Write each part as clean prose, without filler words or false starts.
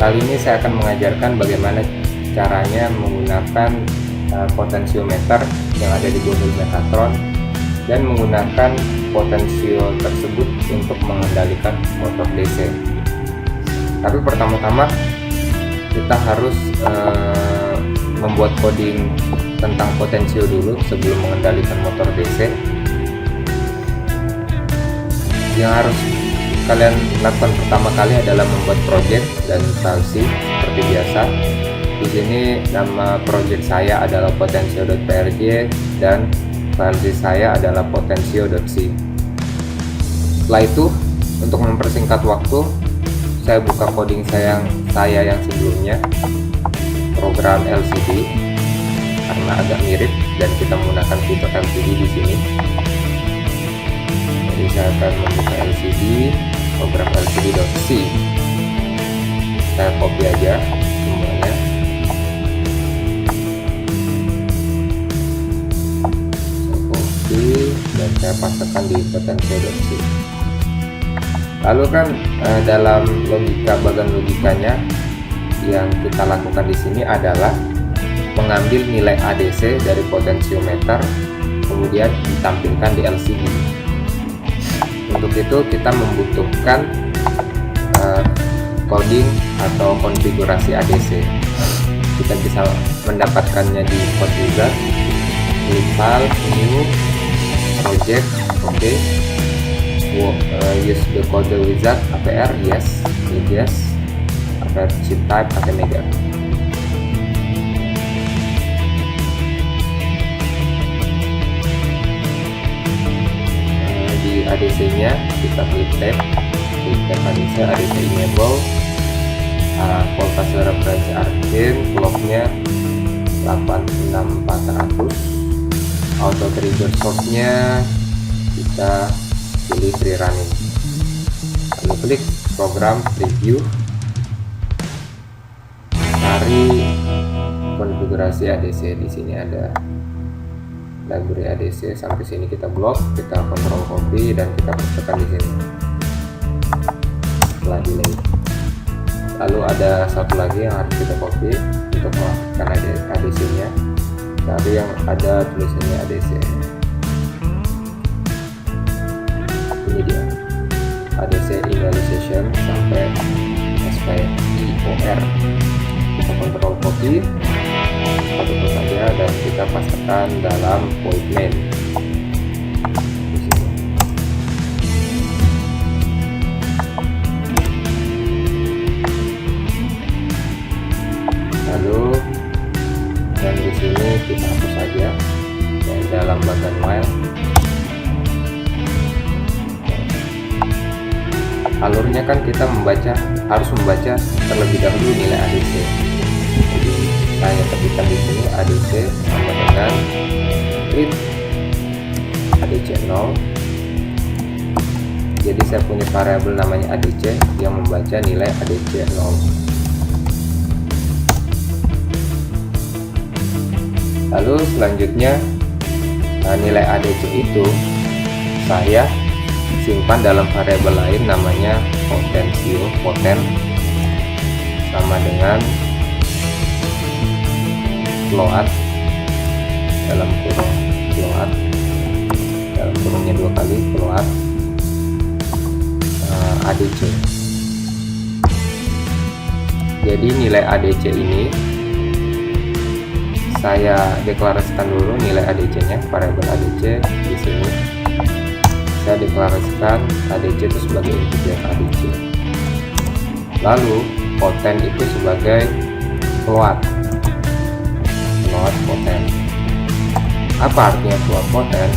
Kali ini saya akan mengajarkan bagaimana caranya menggunakan potensiometer yang ada di Google Megatron dan menggunakan potensio tersebut untuk mengendalikan motor DC. Tapi pertama-tama kita harus membuat coding tentang potensio dulu sebelum mengendalikan motor DC. Yang harus kalian lakukan pertama kali adalah membuat project dan filesi seperti biasa. Di sini nama project saya adalah potensio.prj dan filesi saya adalah potensio.c. Setelah itu, untuk mempersingkat waktu, saya buka coding saya yang sebelumnya, program LCD, karena agak mirip dan kita menggunakan fitur LCD di sini. Jadi saya akan membuka LCD, program LCD.c. Saya copy aja semuanya. Saya copy dan saya pastekan di potensio.c. Lalu kan dalam logika bagian logikanya yang kita lakukan di sini adalah mengambil nilai ADC dari potensiometer kemudian ditampilkan di LCD. Untuk itu kita membutuhkan coding atau konfigurasi ADC. Kita bisa mendapatkannya di code wizard, klik file, new, project, oke. Use the code wizard, APR, yes, klik yes, APR chip type, ATmega. Di ADC nya kita klik tab ADC, ADC enable, voltage reference arcane, clocknya 86400, auto trigger source nya kita pilih free running, lalu klik program preview, cari konfigurasi ADC. Di sini ada library ADC, sampai sini kita blok, kita control copy dan kita pastekan di sini setelah delay. Lalu ada satu lagi yang harus kita copy untuk melakukan ADC nya, cari yang ada tulisannya ADC. Ini dia ADC initialization sampai SPIOR. Kita kontrol copy, satu saja dan kita pastekan dalam void main. Lalu dan di sini kita hapus saja dan dalam bagian while. Alurnya kan kita harus membaca terlebih dahulu nilai ADC. Jadi saya ketikkan di sini ADC sama dengan print ADC 0. Jadi saya punya variabel namanya ADC yang membaca nilai ADC 0. Lalu selanjutnya nilai ADC itu saya simpan dalam variabel lain namanya potensio, poten sama dengan float dalam kurung float, dalam kurungnya 2 kali float ADC. Jadi nilai ADC ini saya deklarasikan dulu nilai ADC nya, variabel ADC di sini. Saya deklarasikan ADC itu sebagai integer ADC. Lalu poten itu sebagai float poten. Apa artinya float poten?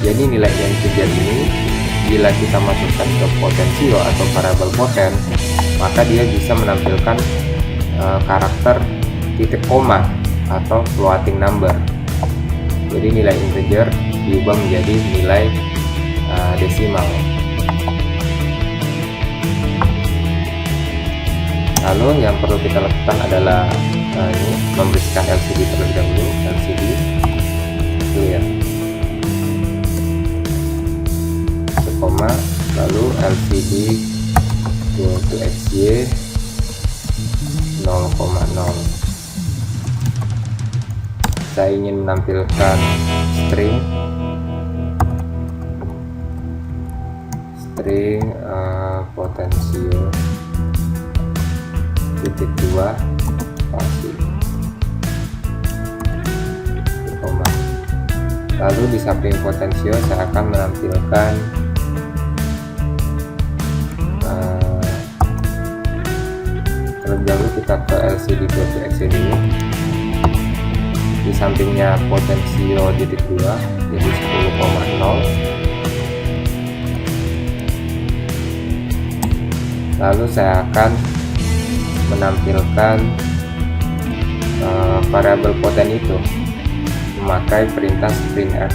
Jadi nilai yang integer ini bila kita masukkan ke potensio atau variabel poten, maka dia bisa menampilkan karakter titik koma atau floating number. Jadi nilai integer diubah menjadi nilai desimal. Lalu yang perlu kita lakukan adalah ini membersihkan LCD terlebih dahulu. LCD clear, koma, lalu LCD go to XY 0,0. Saya ingin menampilkan string potensio titik 2 pasti koma. Lalu di samping potensio saya akan menampilkan terlebih dahulu kita ke LCD.exe dulu. Di sampingnya potensio titik 2 jadi 10,0. Lalu saya akan menampilkan variabel poten itu memakai perintah sprintf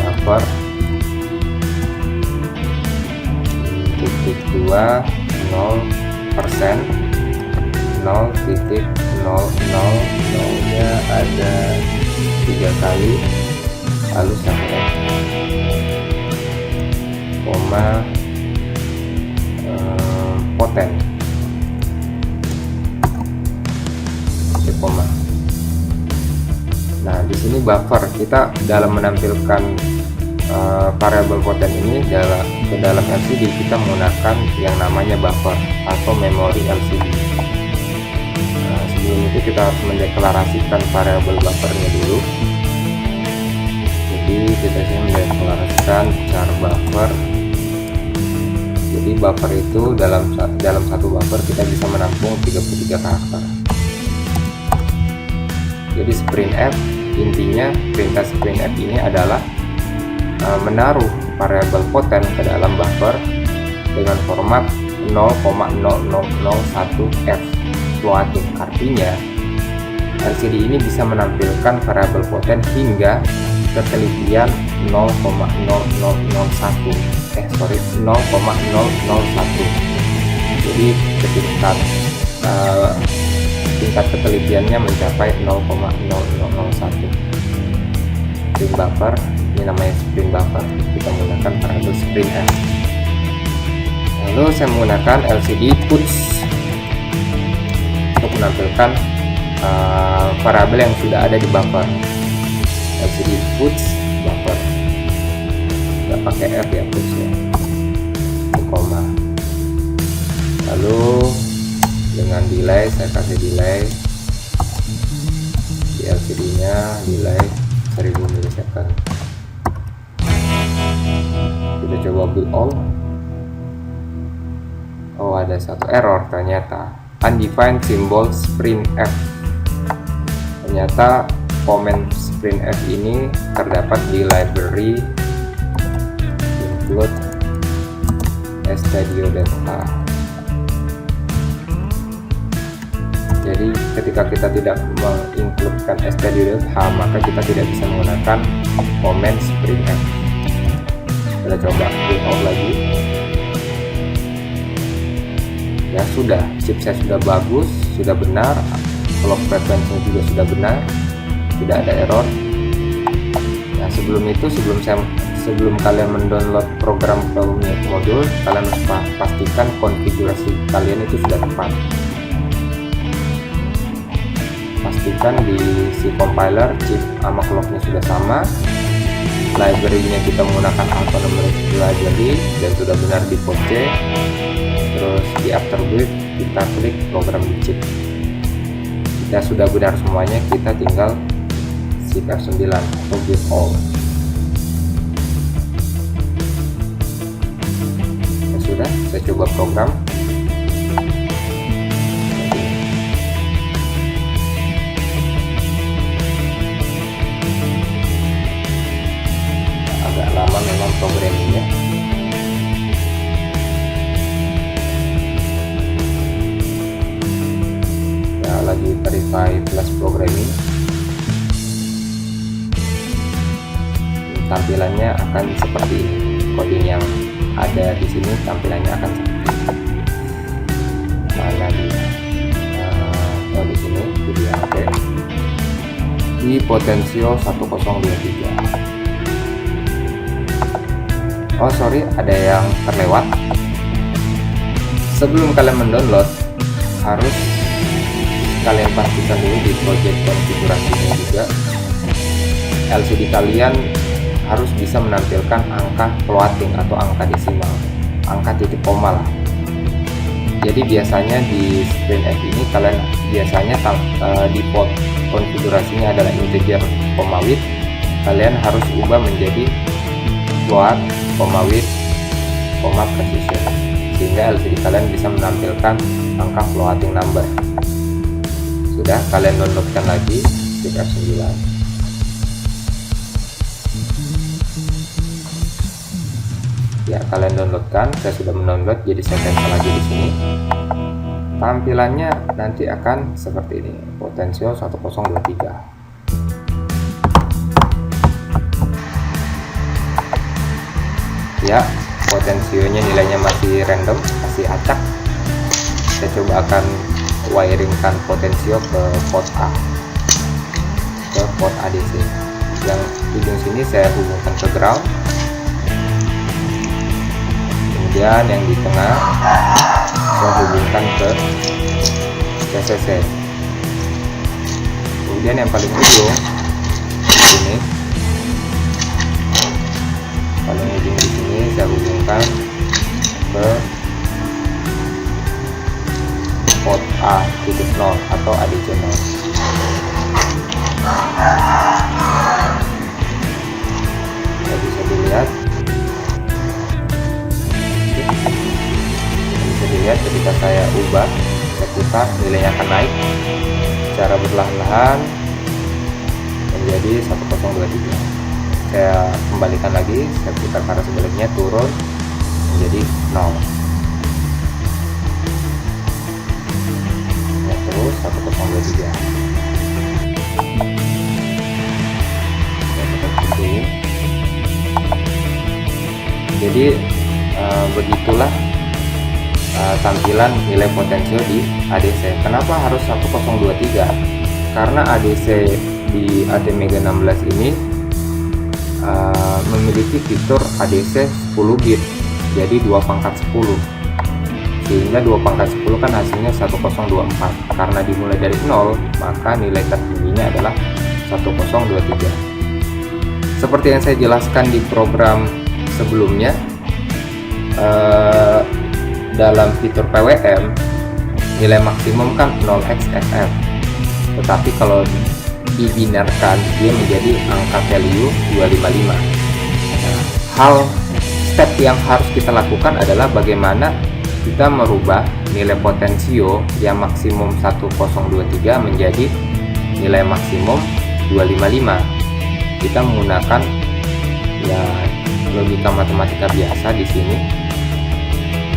buffer titik 2 0% 0,00 nya ada 3 kali, lalu sampai koma poten koma. Nah, di sini buffer kita dalam menampilkan variabel poten ini ke dalam LCD kita menggunakan yang namanya buffer atau memori LCD. Nah, sebelum itu kita harus mendeklarasikan variabel buffernya dulu. Jadi kita sini mendeklarasikan char buffer. Jadi buffer itu dalam satu buffer kita bisa menampung 33 karakter. Jadi sprintf, intinya perintah sprintf ini adalah menaruh variabel poten ke dalam buffer dengan format 0,0001f floating. Artinya LCD ini bisa menampilkan variabel poten hingga ketelitian 0,0001. Jadi tingkat ketelitiannya mencapai 0,0001. Spring buffer, ini namanya spring buffer, kita menggunakan variabel sprintf. Lalu saya menggunakan LCD puts untuk menampilkan variabel yang sudah ada di buffer. LCD puts buffer, nggak pakai F ya putsnya, koma. Lalu dengan delay saya kasih delay di LCD nya, delay 1000 milisecond. Kita coba build all. Oh, ada satu error ternyata, undefined symbol sprintf. Ternyata komen sprintf ini terdapat di library include stdio.h. Jadi ketika kita tidak mengincludekan stdio.h, maka kita tidak bisa menggunakan komen sprintf. Kita coba build out lagi. Ya sudah, chip saya sudah bagus, sudah benar, clock frequency juga sudah benar, tidak ada error. Nah, sebelum kalian mendownload program ke modul, kalian harus pastikan konfigurasi kalian itu sudah tepat. Pastikan di si compiler chip sama clocknya sudah sama, library-nya kita menggunakan autonomous library dan sudah benar di port C. Terus di afterbuild kita klik program di chip. Kita sudah benar semuanya, kita tinggal si F9 atau build all. Ya sudah, saya coba program. Agak lama memang programnya. Lagi verify plus programming, tampilannya akan seperti ini. Coding yang ada di sini tampilannya akan seperti ini. Mana di sini video HP di potensio 1023. Oh sorry, ada yang terlewat. sebelum kalian mendownload harus kalian pastikan dulu di project konfigurasinya juga LCD kalian harus bisa menampilkan angka floating atau angka desimal, angka titik koma lah. Jadi biasanya di ScreenF ini kalian biasanya default konfigurasinya adalah integer, width. Kalian harus ubah menjadi float, width, precision, sehingga LCD kalian bisa menampilkan angka floating number. Sudah, kalian downloadkan lagi Shift F9. Ya, kalian downloadkan. Saya sudah mendownload, jadi saya cancel lagi di sini. Tampilannya nanti akan seperti ini, Potensio 1023. Ya, potensionya nilainya masih random, masih acak. Saya coba akan wiringkan potensio ke port A, ke port ADC. Yang ujung sini saya hubungkan ke ground, kemudian yang di tengah saya hubungkan ke VCC, kemudian yang paling ujung di sini, paling ujung di sini saya hubungkan ke port A.0 atau ADC 0. Ya, bisa dilihat, ketika saya ubah, saya putar, nilainya akan naik secara perlahan-lahan menjadi 1023. Saya kembalikan lagi, saya putar ke arah sebaliknya, turun menjadi 0. Ya, terus 1023. Ya, seperti itu. Jadi begitulah tampilan nilai potensio di ADC. Kenapa harus 1023? Karena ADC di ATmega 16 ini memiliki fitur ADC 10 bit, jadi 2/10, sehingga 2/10 kan hasilnya 1024. Karena dimulai dari 0, maka nilai tertingginya adalah 1023. Seperti yang saya jelaskan di program sebelumnya, dalam fitur PWM nilai maksimum kan 0xFF, tetapi kalau dibinarkan dia menjadi angka value 255. Nah, step yang harus kita lakukan adalah bagaimana kita merubah nilai potensio yang maksimum 1023 menjadi nilai maksimum 255. Kita menggunakan ya logika matematika biasa. Di sini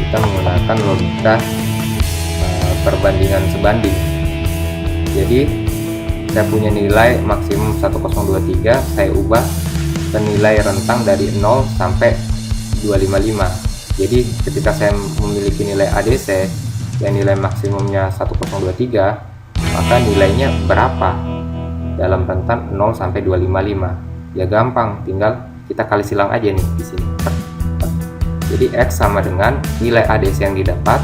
kita menggunakan logika perbandingan sebanding. Jadi saya punya nilai maksimum 1023, saya ubah ke nilai rentang dari 0 sampai 255. Jadi ketika saya memiliki nilai ADC yang nilai maksimumnya 1023, maka nilainya berapa dalam rentang 0 sampai 255? Ya gampang, tinggal kita kali silang aja nih di sini. Jadi X sama dengan nilai ADC yang didapat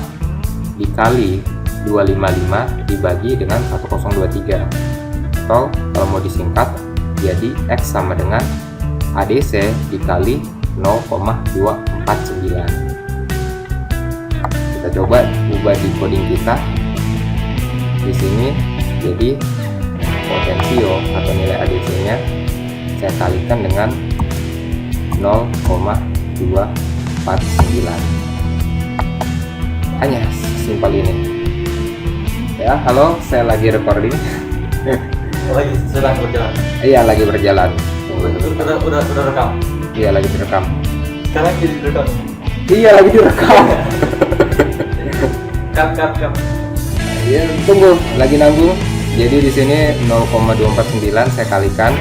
dikali 255 dibagi dengan 1023. Atau kalau mau disingkat, jadi X sama dengan ADC dikali 0,249. Kita coba ubah di coding kita. Di sini jadi potensio atau nilai ADC-nya saya kalikan dengan 0,249. Hanya simpel ini. Ya, halo, saya lagi recording. Lagi sedang berjalan. Iya, lagi berjalan. Udah rekam. Iya, lagi direkam. Sekarang jadi direkam. Iya, lagi direkam. Cut. Iya, tunggu, lagi nanggung. Jadi di sini 0,249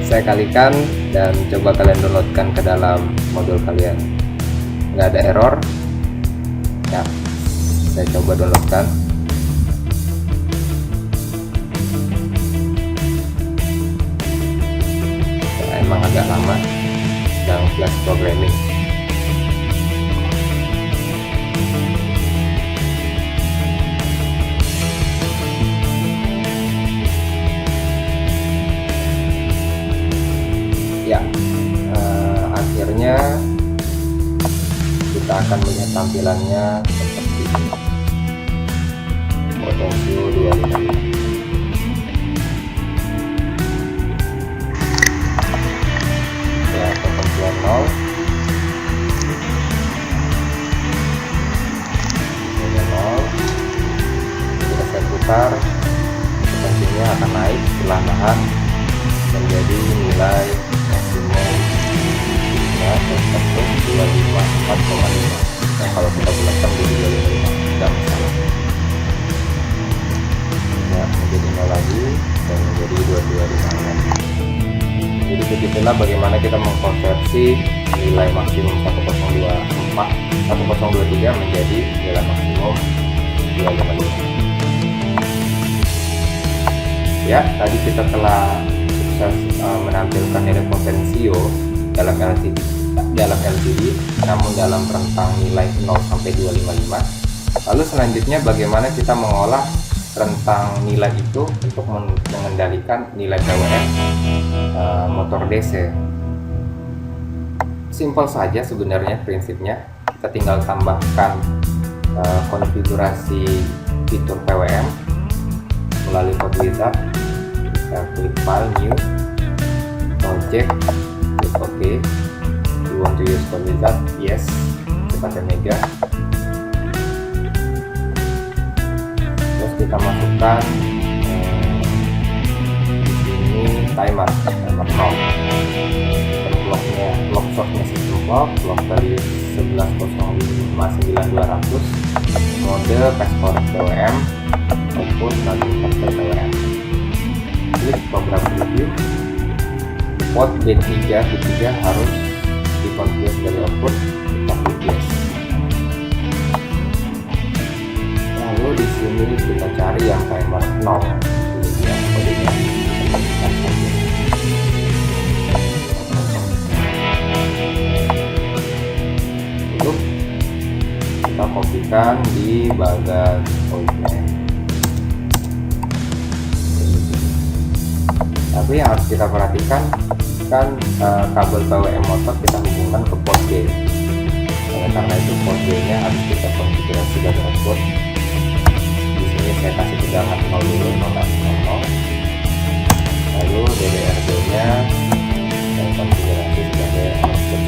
saya kalikan dan coba kalian downloadkan ke dalam modul kalian. Nggak ada error. Ya, saya coba downloadkan. Emang agak lama dalam flash programming. akan melihat tampilannya seperti ini. Potensio 255. Ya, potensio 0. Ini 0. Jika saya putar, potensinya akan naik perlahan menjadi nilai maksimum ya, untuk 254,5. Nah, kalau kita bulatkan jadi 255 tidak masalah ya, menjadi 0 lagi dan menjadi 2256. Jadi begitulah bagaimana kita mengkonversi nilai maksimum 1023 menjadi nilai maksimum 255. Ya, tadi kita telah sukses menampilkan nilai potensio dalam LCD, namun dalam rentang nilai 0 sampai 255. Lalu selanjutnya bagaimana kita mengolah rentang nilai itu untuk mengendalikan nilai PWM motor DC. Simpel saja sebenarnya prinsipnya. Kita tinggal tambahkan konfigurasi fitur PWM melalui code wizard. Kita klik file, new, project, klik OK. You want to use code wizard? Yes. Kita mega. Terus kita masukkan di sini timer 0. Clocknya, clock source-nya system clock value 11.05.9200, mode passport PWM, output lagi passport PWM. Klik program preview. Port B3 harus dikonfigurasi sebagai output. Kita klik yes. Lalu di sini kita cari yang timer 0. Ini dia kodenya. Untuk kita kopikan di bagian voidnya. Tapi yang harus kita perhatikan kan kabel PWM motor kita hubungkan ke port G. Karena itu port G nya harus kita konfigurasi dari output. Di sini saya kasih tegangan 0 dulu, 0. Lalu DDRB nya saya konfigurasi sebagai output.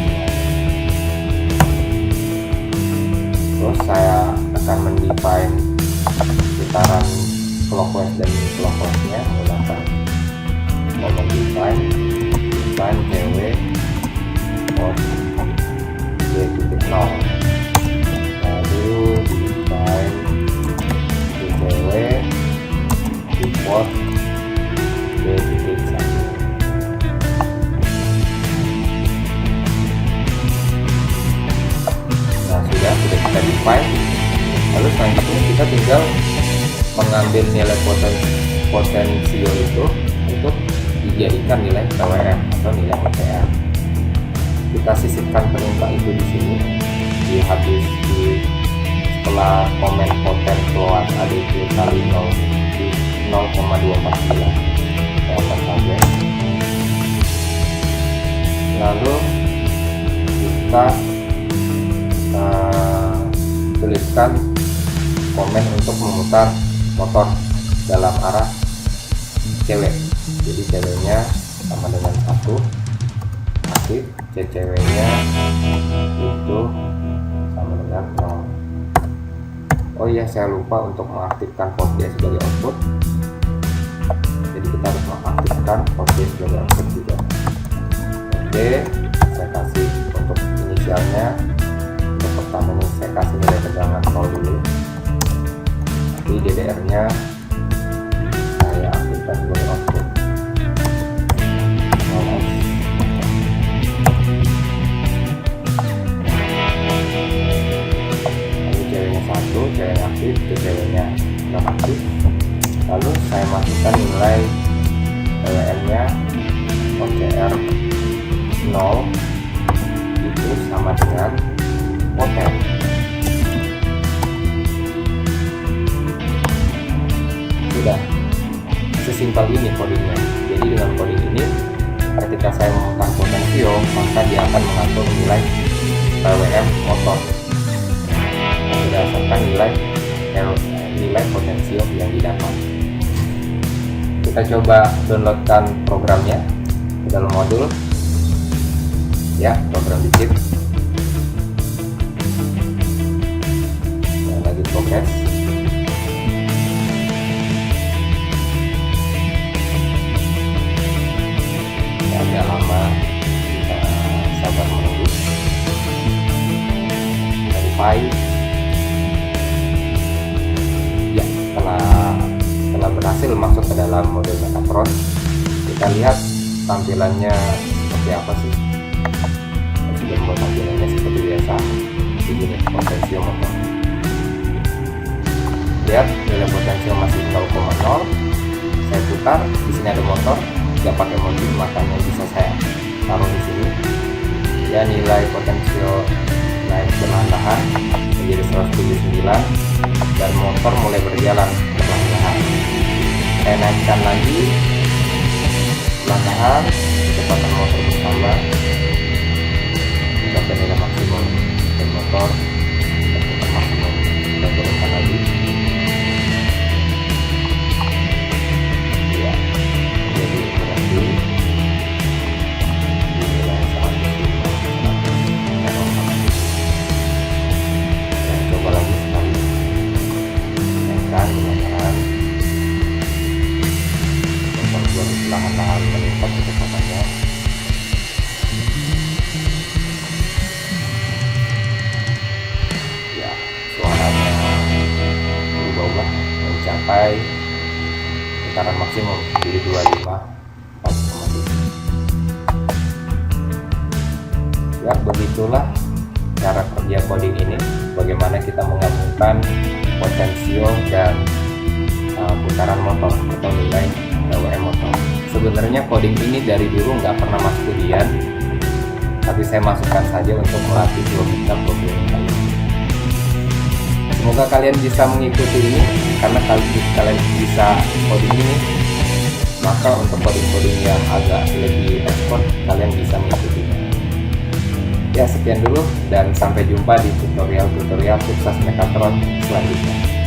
Terus saya akan mendefine putaran clockwise dan clockwise nya menggunakan kolom define cw port D.0, lalu define cw di port D.1. Nah, sudah kita define. Lalu selanjutnya kita tinggal mengambil nilai potensio itu untuk dijadikan nilai PWM atau nilai OCR. Kita sisipkan perintah itu di sini di setelah komen poten keluar ADC kali 0 di 0,249. Kita saja. Lalu kita tuliskan komen untuk memutar motor dalam arah cewek. Jadi ceweknya sama dengan 1 aktif, ceweknya itu sama dengan 0. Oh iya, saya lupa untuk mengaktifkan port D sebagai output. Jadi kita harus mengaktifkan port D sebagai output juga. Oke, saya kasih untuk inisialnya. Untuk pertama ini saya kasih nilai tegangan 0 dulu. Nanti DDR nya saya aktifkan sebagai output. Cewek aktif, ceweknya nggak aktif. Lalu saya masukkan nilai PWM nya OCR 0 itu sama dengan poten. Sudah sesimpel ini codingnya. Jadi dengan coding ini ketika saya memutar potensio, maka dia akan mengatur nilai PWM motor berdasarkan nilai potensium yang didapat. Kita coba downloadkan programnya ke dalam modul. Ya, program dikit. Dan lagi progres. Agak lama, kita sabar menunggu. Verify. Ya, setelah berhasil masuk ke dalam model Metatron, kita lihat tampilannya seperti apa sih. Sudah membuat tampilannya seperti biasa. Begini potensium motor. Lihat nilai potensium masih 0,0. Saya putar, di sini ada motor. Nggak pakai modul, makanya bisa saya taruh di sini. Ya, nilai potensial naik perlahan-lahan menjadi 179 dan motor mulai berjalan perlahan-lahan. Saya naikkan lagi perlahan-lahan, kecepatan motor bertambah sampai nilai maksimum dan motor kecepatan maksimum. Kita turunkan lagi. Perlahan-lahan meningkat kecepatannya. Ya, suaranya berubah-ubah mencapai putaran maksimum di 25 4,7. Ya, begitulah cara kerja coding ini, bagaimana kita menggabungkan potensio dan putaran motor atau nilai WM motor. Sebenarnya coding ini dari dulu nggak pernah masuk ujian, tapi saya masukkan saja untuk melatih logika problem kalian. Semoga kalian bisa mengikuti ini, karena kalau kalian bisa coding ini, maka untuk coding-coding yang agak lebih expert kalian bisa mengikutinya. Ya, sekian dulu dan sampai jumpa di tutorial-tutorial sukses Metatron selanjutnya.